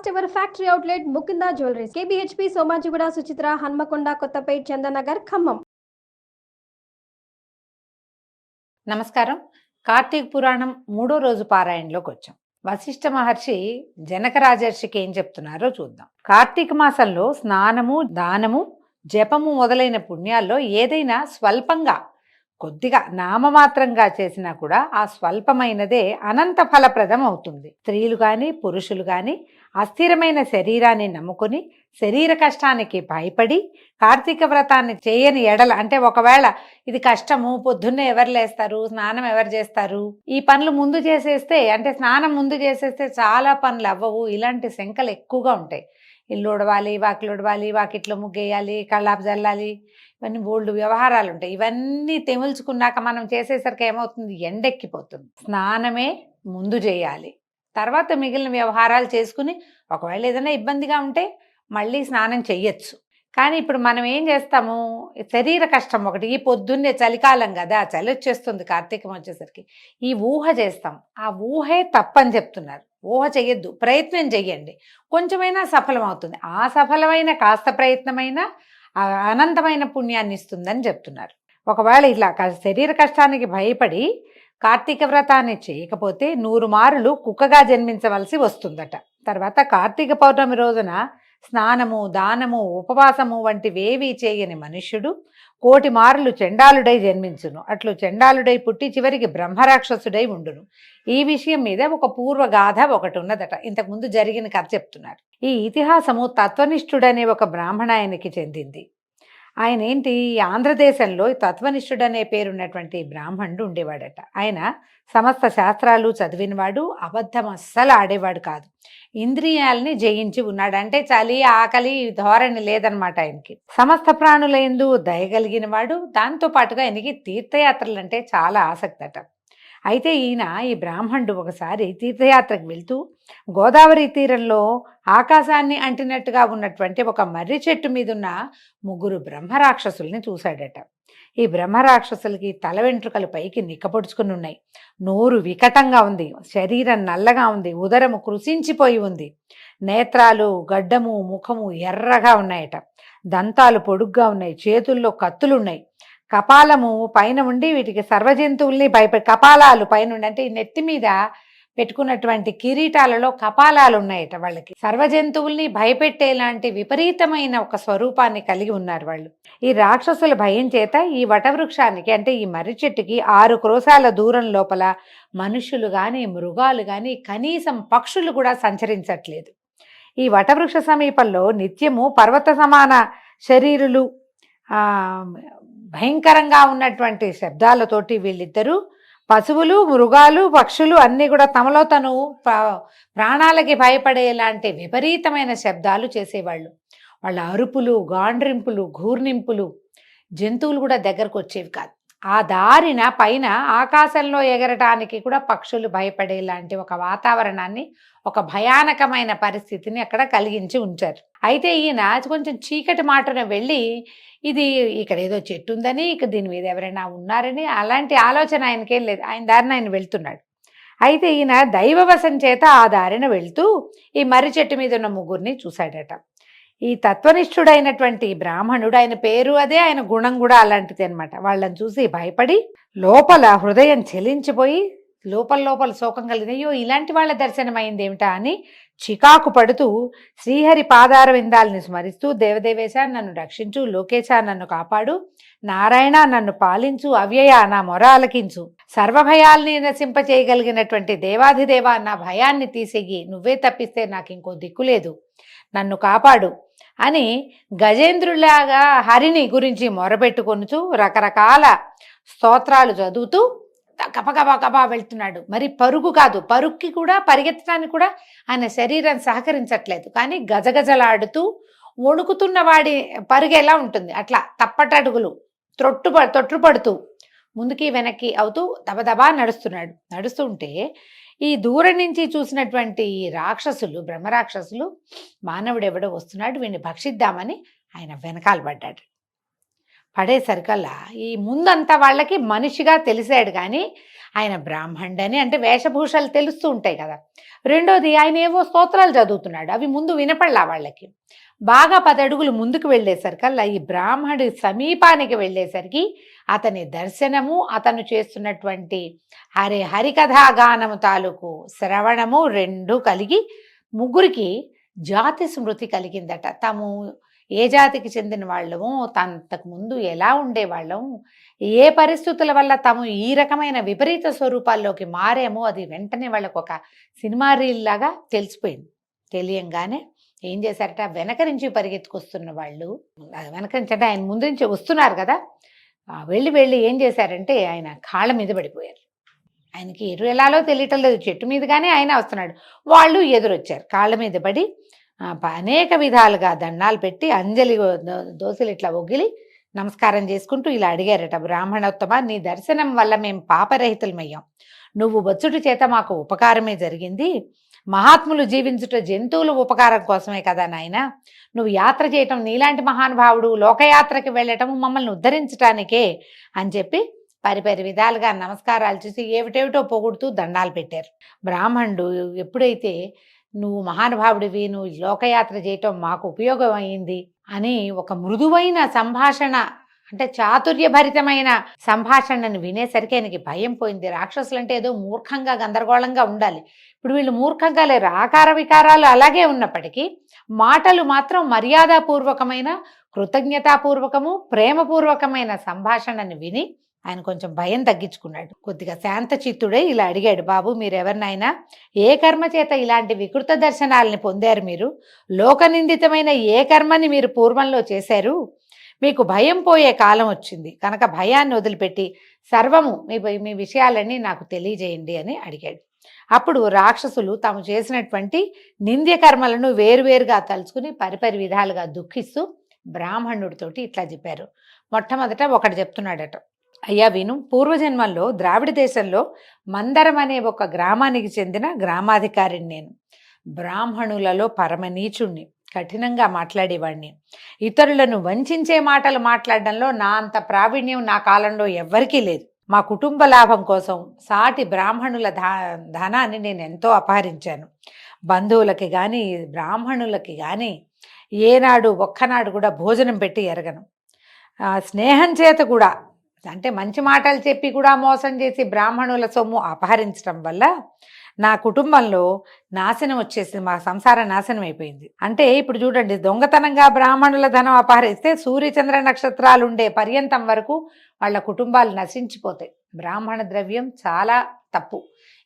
First ever factory outlet Mukunda jewelleries KBHP Somajiguda Suchitra Hanamkonda Kothapet Chandanagar Khammam. నమస్కారం. కార్తీక పురాణం 3వ రోజు పారాయణలోకి వచ్చాం. వశిష్ఠ మహర్షి జనక రాజర్షికి ఏం చెప్తున్నారో చూద్దాం. కార్తీక మాసంలో స్నానము, దానము, జపము మొదలైన పుణ్యాల్లో ఏదైనా స్వల్పంగా కొద్దిగా నామమాత్రంగా చేసినా కూడా ఆ స్వల్పమైనదే అనంత ఫలప్రదం అవుతుంది. స్త్రీలు కానీ పురుషులు కానీ అస్థిరమైన శరీరాన్ని నమ్ముకొని శరీర కష్టానికి భయపడి కార్తీక వ్రతాన్ని చేయని ఎడల, అంటే ఒకవేళ ఇది కష్టము, పొద్దున్నే ఎవరు లేస్తారు, స్నానం ఎవరు చేస్తారు, ఈ పనులు ముందు చేసేస్తే, అంటే స్నానం ముందు చేసేస్తే చాలా పనులు అవ్వవు, ఇలాంటి శంకలు ఎక్కువగా ఉంటాయి. ఇల్లు ఉడవాలి, వాకిలు ఉడవాలి, వాకిట్లో ముగ్గేయాలి, కళ్ళాపు జల్లాలి, ఇవన్నీ బోల్డ్ వ్యవహారాలు ఉంటాయి. ఇవన్నీ తెముల్చుకున్నాక మనం చేసేసరికి ఏమవుతుంది, ఎండెక్కిపోతుంది. స్నానమే ముందు చేయాలి, తర్వాత మిగిలిన వ్యవహారాలు చేసుకుని ఒకవేళ ఏదైనా ఇబ్బందిగా ఉంటే మళ్ళీ స్నానం చెయ్యొచ్చు. కానీ ఇప్పుడు మనం ఏం చేస్తాము, శరీర కష్టం ఒకటి, ఈ పొద్దున్నే చలికాలం కదా, చలి వచ్చేస్తుంది కార్తీకం వచ్చేసరికి, ఈ ఊహ చేస్తాం. ఆ ఊహే తప్పని చెప్తున్నారు. ఊహ చెయ్యొద్దు, ప్రయత్నం చెయ్యండి, కొంచెమైనా సఫలం అవుతుంది. ఆ సఫలమైన కాస్త ప్రయత్నమైనా అనంతమైన పుణ్యాన్ని ఇస్తుందని చెప్తున్నారు. ఒకవేళ ఇలా శరీర కష్టానికి భయపడి కార్తీక వ్రతాన్ని చేయకపోతే 100 మారులు కుక్కగా జన్మించవలసి వస్తుందట. తర్వాత కార్తీక పౌర్ణమి రోజున స్నానము, దానము, ఉపవాసము వంటివేవీ చేయని మనుష్యుడు 1,000,000 మారులు చండాలుడై జన్మించును. అట్లు చండాలుడై పుట్టి చివరికి బ్రహ్మరాక్షసుడై ఉండును. ఈ విషయం మీద ఒక పూర్వగాథ ఒకటి ఉన్నదట. ఇంతకుముందు జరిగిన కథ చెప్తున్నారు. ఈ ఇతిహాసము తత్వనిష్ఠుడనే ఒక బ్రాహ్మణాయనికి చెందింది. ఆయన ఏంటి, ఆంధ్రదేశంలో తత్వనిష్ఠుడనే పేరున్నటువంటి బ్రాహ్మణుడు ఉండేవాడట. ఆయన సమస్త శాస్త్రాలు చదివినవాడు, అబద్ధం అస్సలు ఆడేవాడు కాదు. ఇంద్రియాలని జయించి ఉన్నాడు. అంటే చలి, ఆకలి ధోరణి లేదనమాట ఆయనకి. సమస్త ప్రాణులందు దయగలిగిన వాడు. దాంతో పాటుగా ఆయనకి తీర్థయాత్రలు అంటే చాలా ఆసక్తి అట. అయితే ఈ బ్రాహ్మణుడు ఒకసారి తీర్థయాత్రకు వెళ్తూ గోదావరి తీరంలో ఆకాశాన్ని అంటినట్టుగా ఉన్నటువంటి ఒక మర్రి చెట్టు మీదున్న 3 బ్రహ్మరాక్షసుల్ని చూశాడట. ఈ బ్రహ్మరాక్షసులకి తల వెంట్రుకలు పైకి నిక్కపొడుచుకుని ఉన్నాయి, నోరు వికటంగా ఉంది, శరీరం నల్లగా ఉంది, ఉదరము కృషించిపోయి ఉంది, నేత్రాలు, గడ్డము, ముఖము ఎర్రగా ఉన్నాయట, దంతాలు పొడుగ్గా ఉన్నాయి, చేతుల్లో కత్తులున్నాయి, కపాలము పైన ఉండి వీటికి సర్వజంతువుల్ని కపాలాలు పైన అంటే ఈ నెత్తి మీద పెట్టుకున్నటువంటి కిరీటాలలో కపాలాలు ఉన్నాయట. వాళ్ళకి సర్వజంతువుల్ని భయపెట్టేలాంటి విపరీతమైన ఒక స్వరూపాన్ని కలిగి ఉన్నారు వాళ్ళు. ఈ రాక్షసుల భయం చేత ఈ వటవృక్షానికి, అంటే ఈ మర్రి చెట్టుకి 6 క్రోశాల దూరం లోపల మనుషులు కానీ, మృగాలు కానీ, కనీసం పక్షులు కూడా సంచరించట్లేదు. ఈ వటవృక్ష సమీపంలో నిత్యము పర్వత సమాన శరీరులు, భయంకరంగా ఉన్నటువంటి శబ్దాలతోటి వీళ్ళిద్దరూ, పశువులు, మృగాలు, పక్షులు అన్నీ కూడా తమలో తను ప్రాణాలకి భయపడేలాంటి విపరీతమైన శబ్దాలు చేసేవాళ్ళు. వాళ్ళ అరుపులు, గాండ్రింపులు, ఘూర్నింపులు, జంతువులు కూడా దగ్గరకు వచ్చేవి కాదు. ఆ దారిన పైన ఆకాశంలో ఎగరటానికి కూడా పక్షులు భయపడేలాంటి ఒక వాతావరణాన్ని, ఒక భయానకమైన పరిస్థితిని అక్కడ కలిగించి ఉంచారు. అయితే ఈయన కొంచెం చీకటి మాటన వెళ్ళి, ఇది ఇక్కడ ఏదో చెట్టు ఉందని, ఇక దీని మీద ఎవరైనా ఉన్నారని అలాంటి ఆలోచన ఆయనకేం లేదు. ఆయన దారిన ఆయన వెళ్తున్నాడు. అయితే ఈయన దైవవశం చేత ఆ దారిన వెళ్తూ ఈ మర్రి చెట్టు మీద ఉన్న 3 చూశాడట. ఈ తత్వనిష్ఠుడైనటువంటి బ్రాహ్మణుడు, ఆయన పేరు అదే, ఆయన గుణం కూడా అలాంటిది అనమాట. వాళ్ళని చూసి భయపడి లోపల హృదయం చెలించిపోయి లోపల శోకం కలిగింది. అయ్యో, ఇలాంటి వాళ్ళ దర్శనం అయింది ఏమిటా అని చికాకు పడుతూ శ్రీహరి పాదార విందాలని స్మరిస్తూ, దేవదేవేశ నన్ను రక్షించు, లోకేశ నన్ను కాపాడు, నారాయణ నన్ను పాలించు, అవ్యయ నా మొర ఆలకించు, సర్వభయాల్ని నశింపచేయగలిగినటువంటి దేవాధిదేవ నా భయాన్ని తీసేయి, నువ్వే తప్పిస్తే నాకు ఇంకో దిక్కులేదు, నన్ను కాపాడు అని గజేంద్రులాగా హరిని గురించి మొరపెట్టుకొనుచు రకరకాల స్తోత్రాలు చదువుతూ గబగబా వెళ్తున్నాడు. మరి పరుగు కాదు, పరుగుకి కూడా, పరిగెత్తడానికి కూడా ఆయన శరీరం సహకరించట్లేదు. కానీ గజగజలాడుతూ వణుకుతున్న వాడి పరుగు ఎలా ఉంటుంది అట్లా తప్పటడుగులు తొట్టుపడుతూ ముందుకి వెనక్కి అవుతూ దబదబా నడుస్తుంటే ఈ దూరం నుంచి చూసినటువంటి రాక్షసులు, బ్రహ్మరాక్షసులు, మానవుడెవడో వస్తున్నాడు, వీడిని భక్షిద్దామని ఆయన వెనకాల పడ్డాడు. పడేసరికల్లా ఈ ముందంతా వాళ్ళకి మనిషిగా తెలిసాడు, కానీ ఆయన బ్రాహ్మణుడని అంటే వేషభూషాలు తెలుస్తూ ఉంటాయి కదా. రెండోది ఆయన ఏవో స్తోత్రాలు చదువుతున్నాడు, అవి ముందు వినపడలా వాళ్ళకి. బాగా 10 అడుగులు ముందుకు వెళ్ళేసరికల్లా ఈ బ్రాహ్మణుడి సమీపానికి వెళ్ళేసరికి అతని దర్శనము, అతను చేస్తున్నటువంటి హరికథా గానము తాలూకు శ్రవణము రెండు కలిగి ముగ్గురికి జాతి స్మృతి కలిగిందట. తాము ఏ జాతికి చెందిన వాళ్ళము, అంతకు ముందు ఎలా ఉండేవాళ్ళం, ఏ పరిస్థితుల వల్ల తాము ఈ రకమైన విపరీత స్వరూపాల్లోకి మారామో అది వెంటనే వాళ్ళకు ఒక సినిమా రీల్ లాగా తెలిసిపోయింది. తెలియంగానే ఏం చేశారట, వెనక నుంచి పరిగెత్తుకొస్తున్న వాళ్ళు, వెనక నుంచి అంటే ఆయన ముందు నుంచి వస్తున్నారు కదా, వెళ్ళి ఏం చేశారంటే ఆయన కాళ్ళ మీద పడిపోయారు. ఆయనకి ఎటు ఎలాలో తెలియటం లేదు, చెట్టు మీదుగానే ఆయన వస్తున్నాడు, వాళ్ళు ఎదురొచ్చారు. కాళ్ళ మీద పడి అనేక విధాలుగా దండాలు పెట్టి అంజలి దోశలు ఇట్లా ఒగిలి నమస్కారం చేసుకుంటూ ఇలా అడిగారట, బ్రాహ్మణోత్తమ, నీ దర్శనం వల్ల మేము పాపరహితులమయ్యాం. నువ్వు వచ్చుట చేత మాకు ఉపకారమే జరిగింది. మహాత్ములు జీవించుట జంతువుల ఉపకారం కోసమే కదా నాయన. నువ్వు యాత్ర చేయటం, నీలాంటి మహానుభావుడు లోకయాత్రకి వెళ్ళటం మమ్మల్ని ఉద్ధరించటానికే అని చెప్పి పరిపరి విధాలుగా నమస్కారాలు చేసి ఏమిటేమిటో పొగుడుతూ దండాలు పెట్టారు. బ్రాహ్మణుడు ఎప్పుడైతే నువ్వు మహానుభావుడివి, నువ్వు లోకయాత్ర చేయటం మాకు ఉపయోగం అయింది అని ఒక మృదువైన సంభాషణ, అంటే చాతుర్యభరితమైన సంభాషణను వినేసరికి ఆయనకి భయం పోయింది. రాక్షసులంటే ఏదో మూర్ఖంగా గందరగోళంగా ఉండాలి, ఇప్పుడు వీళ్ళు మూర్ఖంగా లేరు. ఆకార వికారాలు అలాగే ఉన్నప్పటికీ మాటలు మాత్రం మర్యాదపూర్వకమైన, కృతజ్ఞతాపూర్వకము, ప్రేమపూర్వకమైన సంభాషణను విని ఆయన కొంచెం భయం తగ్గించుకున్నాడు. కొద్దిగా శాంత చిత్తుడై ఇలా అడిగాడు, బాబు మీరెవరినైనా, ఏ కర్మ చేత ఇలాంటి వికృత దర్శనాలని పొందారు? మీరు లోకనిందితమైన ఏ కర్మని మీరు పూర్వంలో చేశారు? మీకు భయం పోయే కాలం వచ్చింది కనుక భయాన్ని వదిలిపెట్టి సర్వము మీ విషయాలన్నీ నాకు తెలియజేయండి అని అడిగాడు. అప్పుడు రాక్షసులు తాము చేసినటువంటి నింద్య కర్మలను వేరువేరుగా తలుచుకుని పరిపరి విధాలుగా దుఃఖిస్తూ బ్రాహ్మణుడితోటి ఇట్లా చెప్పారు. మొట్టమొదట ఒకటి చెప్తున్నాడట, అయ్యా విను, పూర్వజన్మల్లో ద్రావిడ దేశంలో మందరం అనే ఒక గ్రామానికి చెందిన గ్రామాధికారిని నేను. బ్రాహ్మణులలో పరమనీచుణ్ణి, కఠినంగా మాట్లాడేవాడిని. ఇతరులను వంచే మాటలు మాట్లాడడంలో నా అంత ప్రావీణ్యం నా కాలంలో ఎవ్వరికీ లేదు. మా కుటుంబ లాభం కోసం సాటి బ్రాహ్మణుల ధనాన్ని నేను ఎంతో అపహరించాను. బంధువులకి కానీ బ్రాహ్మణులకి కానీ ఏనాడు ఒక్కనాడు కూడా భోజనం పెట్టి ఎరగను. స్నేహం చేత కూడా, అంటే మంచి మాటలు చెప్పి కూడా మోసం చేసి బ్రాహ్మణుల సొమ్ము అపహరించడం వల్ల నా కుటుంబంలో నాశనం వచ్చేసింది, మా సంసారం నాశనం అయిపోయింది. అంటే ఇప్పుడు చూడండి, దొంగతనంగా బ్రాహ్మణుల ధనం అపహరిస్తే సూర్యచంద్ర నక్షత్రాలు ఉండే పర్యంతం వరకు వాళ్ళ కుటుంబాలు నశించిపోతాయి. బ్రాహ్మణ ద్రవ్యం చాలా తప్పు.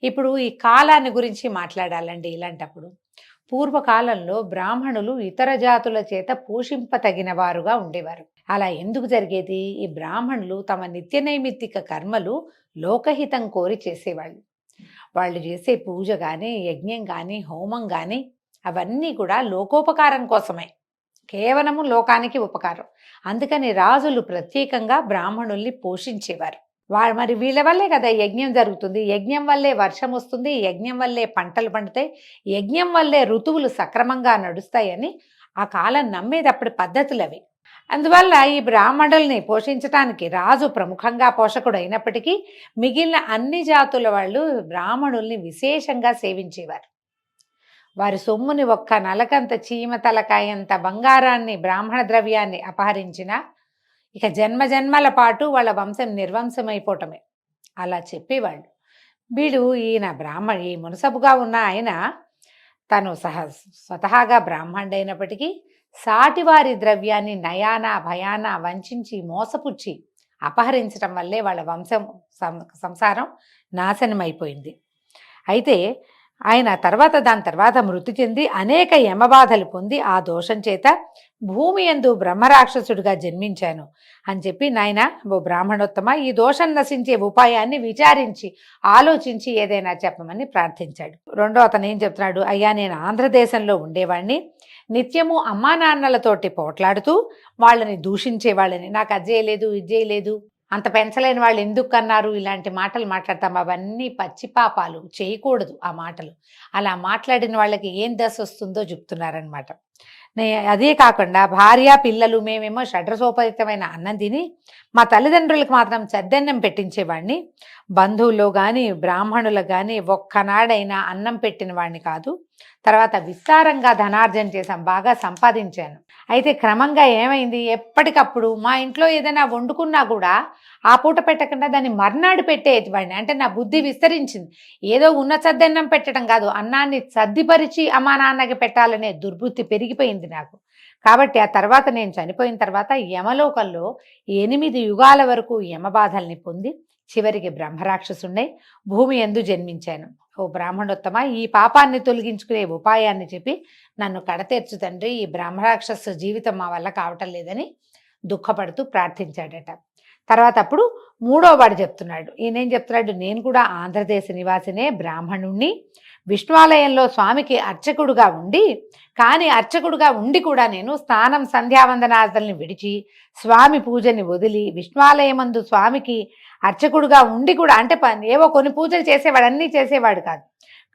ఇప్పుడు ఈ కాలాన్ని గురించి మాట్లాడాలండి. ఇలాంటప్పుడు పూర్వకాలంలో బ్రాహ్మణులు ఇతర జాతుల చేత పోషింపతగిన వారుగా ఉండేవారు. అలా ఎందుకు జరిగేది? ఈ బ్రాహ్మణులు తమ నిత్య నైమిత్తిక కర్మలు లోకహితం కోరి చేసేవాళ్ళు. వాళ్ళు చేసే పూజ కానీ, యజ్ఞం కానీ, హోమం కానీ అవన్నీ కూడా లోకోపకారం కోసమే, కేవలము లోకానికి ఉపకారం. అందుకని రాజులు ప్రత్యేకంగా బ్రాహ్మణుల్ని పోషించేవారు. మరి వీళ్ళ వల్లే కదా యజ్ఞం జరుగుతుంది, యజ్ఞం వల్లే వర్షం వస్తుంది, యజ్ఞం వల్లే పంటలు పండుతాయి, యజ్ఞం వల్లే ఋతువులు సక్రమంగా నడుస్తాయని ఆ కాలం నమ్మేది. అప్పటి పద్ధతులు అవి. అందువల్ల ఈ బ్రాహ్మణుల్ని పోషించటానికి రాజు ప్రముఖంగా పోషకుడు అయినప్పటికీ మిగిలిన అన్ని జాతుల వాళ్ళు బ్రాహ్మణుల్ని విశేషంగా సేవించేవారు. వారి సొమ్ముని ఒక్క నలకంత చీమ తలకాయంత బంగారాన్ని, బ్రాహ్మణ ద్రవ్యాన్ని అపహరించిన ఇక జన్మజన్మల పాటు వాళ్ళ వంశం నిర్వంశమైపోవటమే అలా చెప్పేవాళ్ళు. వీడు ఈ మునసబుగా ఉన్న ఆయన తను స్వతహాగా బ్రాహ్మణుడైనప్పటికీ సాటివారి ద్రవ్యాన్ని నయాన భయాన వంచి మోసపుచ్చి అపహరించడం వల్లే వాళ్ళ వంశం సంసారం నాశనమైపోయింది. అయితే ఆయన దాని తర్వాత మృతి చెంది అనేక యమబాధలు పొంది ఆ దోషం చేత భూమి యందు బ్రహ్మరాక్షసుడిగా జన్మించాను అని చెప్పి, నాయన ఓ బ్రాహ్మణోత్తమ, ఈ దోషం నశించే ఉపాయాన్ని విచారించి ఆలోచించి ఏదైనా చెప్పమని ప్రార్థించాడు. రెండో అతను ఏం చెప్తున్నాడు, అయ్యా నేను ఆంధ్రదేశంలో ఉండేవాడిని, నిత్యము అమ్మా నాన్నలతోటి పోట్లాడుతూ వాళ్ళని దూషించేవాళ్ళని, నాకు అది చేయలేదు ఇది చేయలేదు, అంత పెంచలేని వాళ్ళు ఎందుకు అన్నారు ఇలాంటి మాటలు మాట్లాడతాం, అవన్నీ పచ్చిపాపాలు, చేయకూడదు ఆ మాటలు. అలా మాట్లాడిన వాళ్ళకి ఏం దశ వస్తుందో చెప్తున్నారనమాట. అదే కాకుండా భార్య పిల్లలు మేమేమో షడ్రసోపరితమైన అన్నం తిని మా తల్లిదండ్రులకు మాత్రం చద్దన్నం పెట్టించేవాడిని. బంధువుల్లో కానీ బ్రాహ్మణులకు కానీ ఒక్కనాడైనా అన్నం పెట్టిన వాడిని కాదు. తర్వాత విస్తారంగా ధనార్జన చేశాం, బాగా సంపాదించాను. అయితే క్రమంగా ఏమైంది, ఎప్పటికప్పుడు మా ఇంట్లో ఏదైనా వండుకున్నా కూడా ఆ పూట పెట్టకుండా దాన్ని మర్నాడు పెట్టేవాడిని. అంటే నా బుద్ధి విస్తరించింది. ఏదో ఉన్న చద్దన్నం పెట్టడం కాదు, అన్నాన్ని సర్దిపరిచి అమ్మా నాన్నకి పెట్టాలనే దుర్బుద్ధి పెరిగిపోయింది నాకు. కాబట్టి ఆ తర్వాత నేను చనిపోయిన తర్వాత యమలోకంలో 8 యుగాల వరకు యమబాధల్ని పొంది చివరికి బ్రహ్మరాక్షసుండై భూమి యందు జన్మించాను. ఓ బ్రాహ్మణోత్తమ, ఈ పాపాన్ని తొలగించుకునే ఉపాయాన్ని చెప్పి నన్ను కడతీర్చు తండ్రి, ఈ బ్రహ్మరాక్షస జీవితం మా వల్ల కావటం లేదని దుఃఖపడుతూ ప్రార్థించాడట. తర్వాత అప్పుడు మూడో వాడు చెప్తున్నాడు. ఈయనేం చెప్తున్నాడు, నేను కూడా ఆంధ్రదేశ నివాసినే, బ్రాహ్మణుణ్ణి, విష్ణువాలయంలో స్వామికి అర్చకుడుగా ఉండి, కానీ అర్చకుడుగా ఉండి కూడా నేను స్నానం సంధ్యావందనాదుల్ని విడిచి స్వామి పూజని వదిలి విష్ణువాలయమందు స్వామికి అర్చకుడుగా ఉండి కూడా, అంటే ఏవో కొన్ని పూజలు చేసేవాడు, అన్నీ చేసేవాడు కాదు,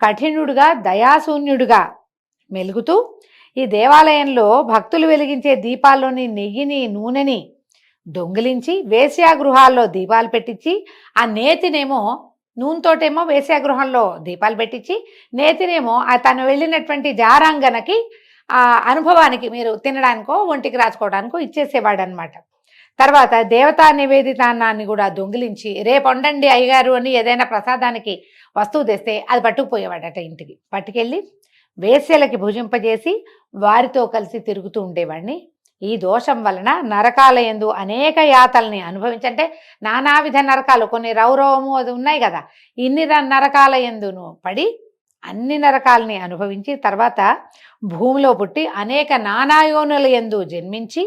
కఠినుడుగా దయాశూన్యుడుగా మెలుగుతూ ఈ దేవాలయంలో భక్తులు వెలిగించే దీపాల్లోని నెయ్యిని నూనెని దొంగిలించి వేశ్యాగృహాల్లో దీపాలు పెట్టించి ఆ నేతినేమో నూనెతోటేమో వేశ్యాగృహంలో దీపాలు పెట్టించి నేతినేమో తను వెళ్ళినటువంటి జారాంగనకి ఆ అనుభవానికి మీరు తినడానికో ఒంటికి రాసుకోవడానికో ఇచ్చేసేవాడు అనమాట. తర్వాత దేవతా నివేదితాన్నాన్ని కూడా దొంగిలించి రేపు వండండి అయ్యగారు అని ఏదైనా ప్రసాదానికి వస్తువు తెస్తే అది పట్టుకుపోయేవాడట. ఇంటికి పట్టుకెళ్ళి వేశ్యలకి భుజింపజేసి వారితో కలిసి తిరుగుతూ ఉండేవాడిని. ఈ దోషం వలన నరకాలయందు అనేక యాతల్ని అనుభవించంటే నానావిధ నరకాలు, కొన్ని రౌరవము అది ఉన్నాయి కదా, ఇన్ని నరకాలయందును పడి అన్ని నరకాలని అనుభవించి తర్వాత భూమిలో పుట్టి అనేక నానాయోనుల యందు జన్మించి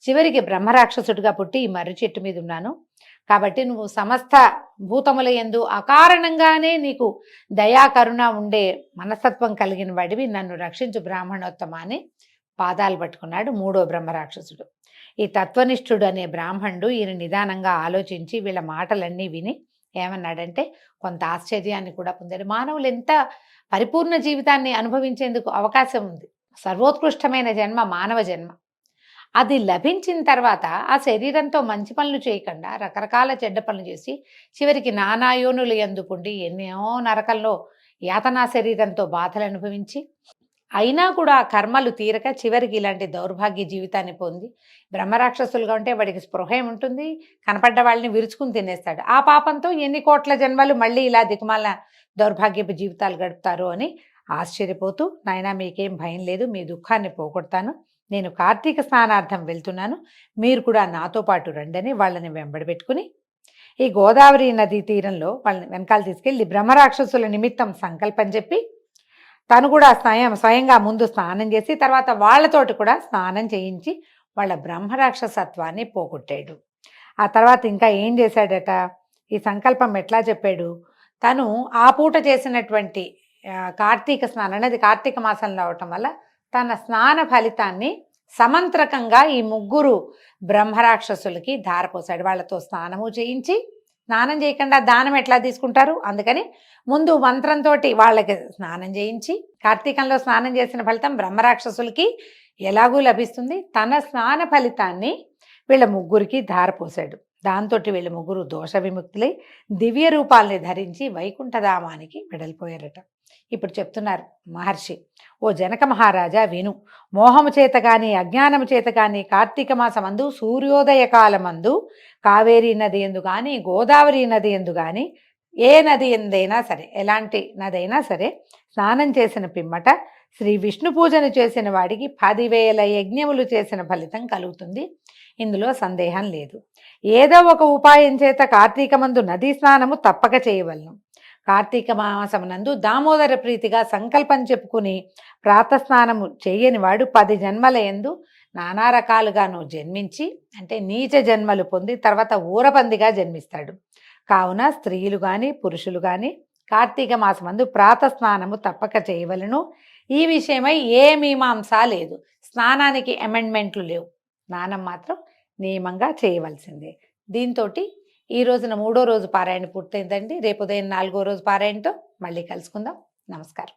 చివరికి బ్రహ్మరాక్షసుడిగా పుట్టి ఈ మర్రి చెట్టు మీద ఉన్నాను. కాబట్టి నువ్వు సమస్త భూతముల యందు అకారణంగానే నీకు దయా కరుణ ఉండే మనస్తత్వం కలిగిన వాడివి, నన్ను రక్షించు బ్రాహ్మణోత్తమ అని పాదాలు పట్టుకున్నాడు మూడో బ్రహ్మరాక్షసుడు. ఈ తత్వనిష్ఠుడు అనే బ్రాహ్మణుడు ఈయన నిదానంగా ఆలోచించి వీళ్ళ మాటలన్నీ విని ఏమన్నాడంటే కొంత ఆశ్చర్యాన్ని కూడా పొందాడు. మానవులు ఎంత పరిపూర్ణ జీవితాన్ని అనుభవించేందుకు అవకాశం ఉంది. సర్వోత్కృష్టమైన జన్మ మానవ జన్మ. అది లభించిన తర్వాత ఆ శరీరంతో మంచి పనులు చేయకుండా రకరకాల చెడ్డ పనులు చేసి చివరికి నానాయోనులు యందు పొండి ఎన్నో నరకంలో యాతనా శరీరంతో బాధలు అనుభవించి అయినా కూడా ఆ కర్మలు తీరక చివరికి ఇలాంటి దౌర్భాగ్య జీవితాన్ని పొంది బ్రహ్మరాక్షసులుగా ఉంటే వాడికి స్పృహ ఉంటుంది, కనపడ్డ వాళ్ళని విరుచుకుని తినేస్తాడు. ఆ పాపంతో ఎన్ని కోట్ల జన్మలు మళ్ళీ ఇలా దిక్కుమాల దౌర్భాగ్యపు జీవితాలు గడుపుతారు అని ఆశ్చర్యపోతూ, నాయనా మీకేం భయం లేదు, మీ దుఃఖాన్ని పోగొడతాను, నేను కార్తీక స్నానార్థం వెళ్తున్నాను, మీరు కూడా నాతో పాటు రండని వాళ్ళని వెంబడబెట్టుకుని ఈ గోదావరి నదీ తీరంలో వాళ్ళని వెనకాల తీసుకెళ్ళి బ్రహ్మరాక్షసుల నిమిత్తం సంకల్పం చెప్పి తను కూడా స్వయంగా ముందు స్నానం చేసి తర్వాత వాళ్ళతోటి కూడా స్నానం చేయించి వాళ్ళ బ్రహ్మరాక్షసత్వాన్ని పోగొట్టాడు. ఆ తర్వాత ఇంకా ఏం చేశాడట, ఈ సంకల్పం ఎట్లా చెప్పాడు, తను ఆ పూట చేసినటువంటి కార్తీక స్నానం అనేది కార్తీక మాసంలో అవటం వల్ల తన స్నాన ఫలితాన్ని సమంత్రకంగా ఈ ముగ్గురు బ్రహ్మరాక్షసులకి ధారపోసాడు. వాళ్ళతో స్నానము చేయించి, స్నానం చేయకుండా దానం ఎట్లా తీసుకుంటారు, అందుకని ముందు మంత్రంతో వాళ్ళకి స్నానం చేయించి కార్తీకంలో స్నానం చేసిన ఫలితం బ్రహ్మరాక్షసులకి ఎలాగూ లభిస్తుంది, తన స్నాన ఫలితాన్ని వీళ్ళ ముగ్గురికి ధారపోసాడు. దాంతో వీళ్ళ ముగ్గురు దోష విముక్తులై దివ్య రూపాల్ని ధరించి వైకుంఠధామానికి వెడలిపోయారట. ఇప్పుడు చెప్తున్నారు మహర్షి, ఓ జనక మహారాజా విను, మోహము చేత కానీ అజ్ఞానము చేత కానీ కార్తీక మాసమందు సూర్యోదయ కాలమందు కావేరీ నది ఎందు కానీ గోదావరి నది ఎందు కానీ ఏ నది ఎందైనా సరే, ఎలాంటి నదైనా సరే స్నానం చేసిన పిమ్మట శ్రీ విష్ణు పూజను చేసిన వాడికి 10,000 యజ్ఞములు చేసిన ఫలితం కలుగుతుంది. ఇందులో సందేహం లేదు. ఏదో ఒక ఉపాయం చేత కార్తీకమందు నదీ స్నానము తప్పక చేయవలను. కార్తీక మాసమునందు దామోదర ప్రీతిగా సంకల్పం చెప్పుకుని ప్రాతస్నానము చేయని వాడు 10 జన్మల యందు నానా రకాలుగాను జన్మించి, అంటే నీచ జన్మలు పొంది తర్వాత ఊరపందిగా జన్మిస్తాడు. కావున స్త్రీలు కానీ పురుషులు కానీ కార్తీక మాసమందు ప్రాతస్నానము తప్పక చేయవలను. ఈ విషయమై ఏ మీమాంస లేదు, స్నానానికి అమెండ్మెంట్లు లేవు, స్నానం మాత్రం నియమంగా చేయవలసిందే. దీంతో ఈ రోజున 3వ రోజు పారాయణ పూర్తయిందండి. రేపు ఉదయం 4వ రోజు పారాయణతో మళ్ళీ కలుసుకుందాం. నమస్కారం.